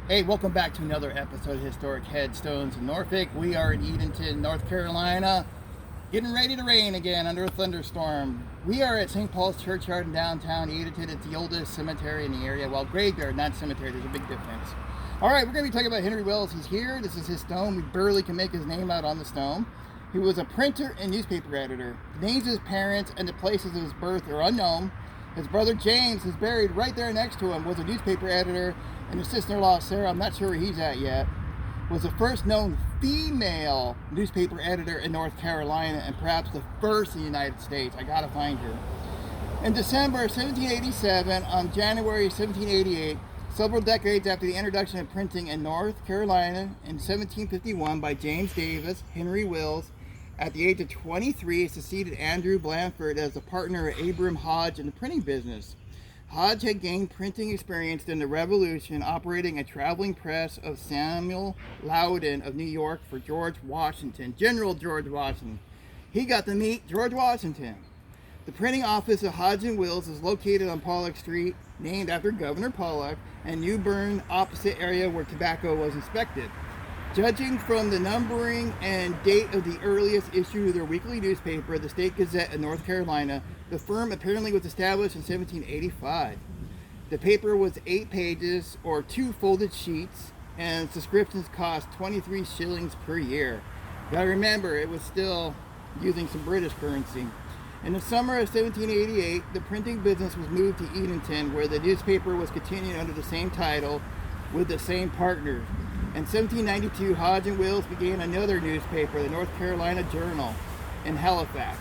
Hey, welcome back to another episode of Historic Headstones in Norfolk. We are in Edenton, North Carolina, getting ready to rain again under a thunderstorm. We are at St. Paul's Churchyard in downtown Edenton. It's the oldest cemetery in the area. Well, graveyard, not cemetery. There's a big difference. All right, we're going to be talking about Henry Wills. He's here. This is his stone. We barely can make his name out on the stone. He was a printer and newspaper editor. The names of his parents and the places of his birth are unknown. His brother James is buried right there next to him, was a newspaper editor, and his sister-in-law Sarah, I'm not sure where he's at yet, was the first known female newspaper editor in North Carolina and perhaps the first in the United States. I gotta find her. In December 1787, on January 1788, several decades after the introduction of printing in North Carolina in 1751 by James Davis, Henry Wills, at the age of 23, succeeded Andrew Blandford as a partner at Abram Hodge in the printing business. Hodge had gained printing experience during the Revolution, operating a traveling press of Samuel Loudon of New York for George Washington, General George Washington. He got to meet George Washington. The printing office of Hodge and Wills is located on Pollock Street, named after Governor Pollock, and New Bern, opposite area where tobacco was inspected. Judging from the numbering and date of the earliest issue of their weekly newspaper, the State Gazette of North Carolina, the firm apparently was established in 1785. The paper was 8 pages or 2 folded sheets, and subscriptions cost 23 shillings per year. You gotta remember, it was still using some British currency. In the summer of 1788, the printing business was moved to Edenton, where the newspaper was continuing under the same title with the same partners. In 1792, Hodge and Wills began another newspaper, the North Carolina Journal, in Halifax.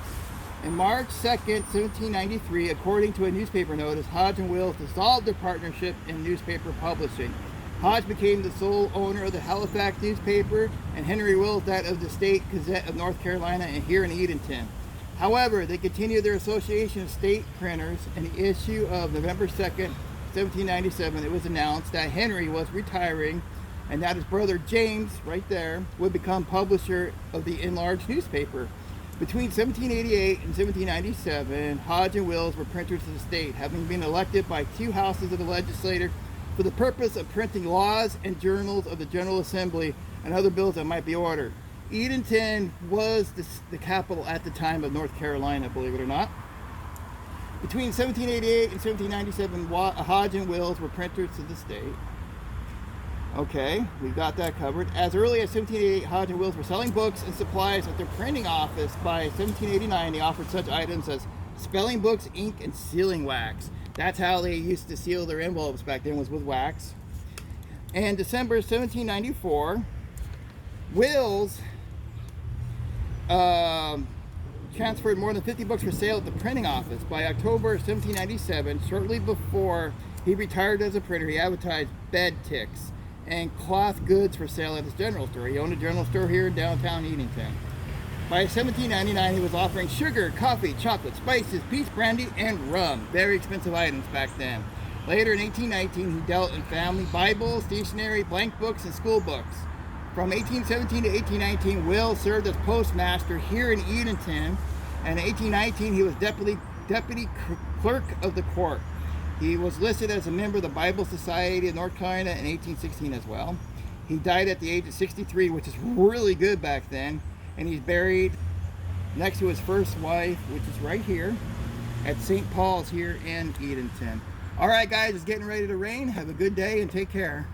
On March 2nd, 1793, according to a newspaper notice, Hodge and Wills dissolved their partnership in newspaper publishing. Hodge became the sole owner of the Halifax newspaper, and Henry Wills that of the State Gazette of North Carolina and here in Edenton. However, they continued their association of state printers. In the issue of November 2nd, 1797, it was announced that Henry was retiring and that his brother James, right there, would become publisher of the enlarged newspaper. Between 1788 and 1797, Hodge and Wills were printers of the state, having been elected by 2 houses of the legislature for the purpose of printing laws and journals of the General Assembly and other bills that might be ordered. Edenton was the capital at the time of North Carolina, believe it or not. Between 1788 and 1797, Hodge and Wills were printers of the state. Okay, we've got that covered. As early as 1788, Hodge and Wills were selling books and supplies at their printing office. By 1789, they offered such items as spelling books, ink, and sealing wax. That's how they used to seal their envelopes back then, was with wax. In December 1794, Wills transferred more than 50 books for sale at the printing office. By October 1797, shortly before he retired as a printer, he advertised bed ticks and cloth goods for sale at his general store. He owned a general store here in downtown Edenton. By 1799, he was offering sugar, coffee, chocolate, spices, peach brandy, and rum. Very expensive items back then. Later in 1819, he dealt in family Bibles, stationery, blank books, and school books. From 1817 to 1819, Wills served as postmaster here in Edenton, and in 1819, he was deputy clerk of the court. He was listed as a member of the Bible Society of North Carolina in 1816 as well. He died at the age of 63, which is really good back then, and he's buried next to his first wife, which is right here, at St. Paul's here in Edenton. All right, guys, it's getting ready to rain. Have a good day and take care.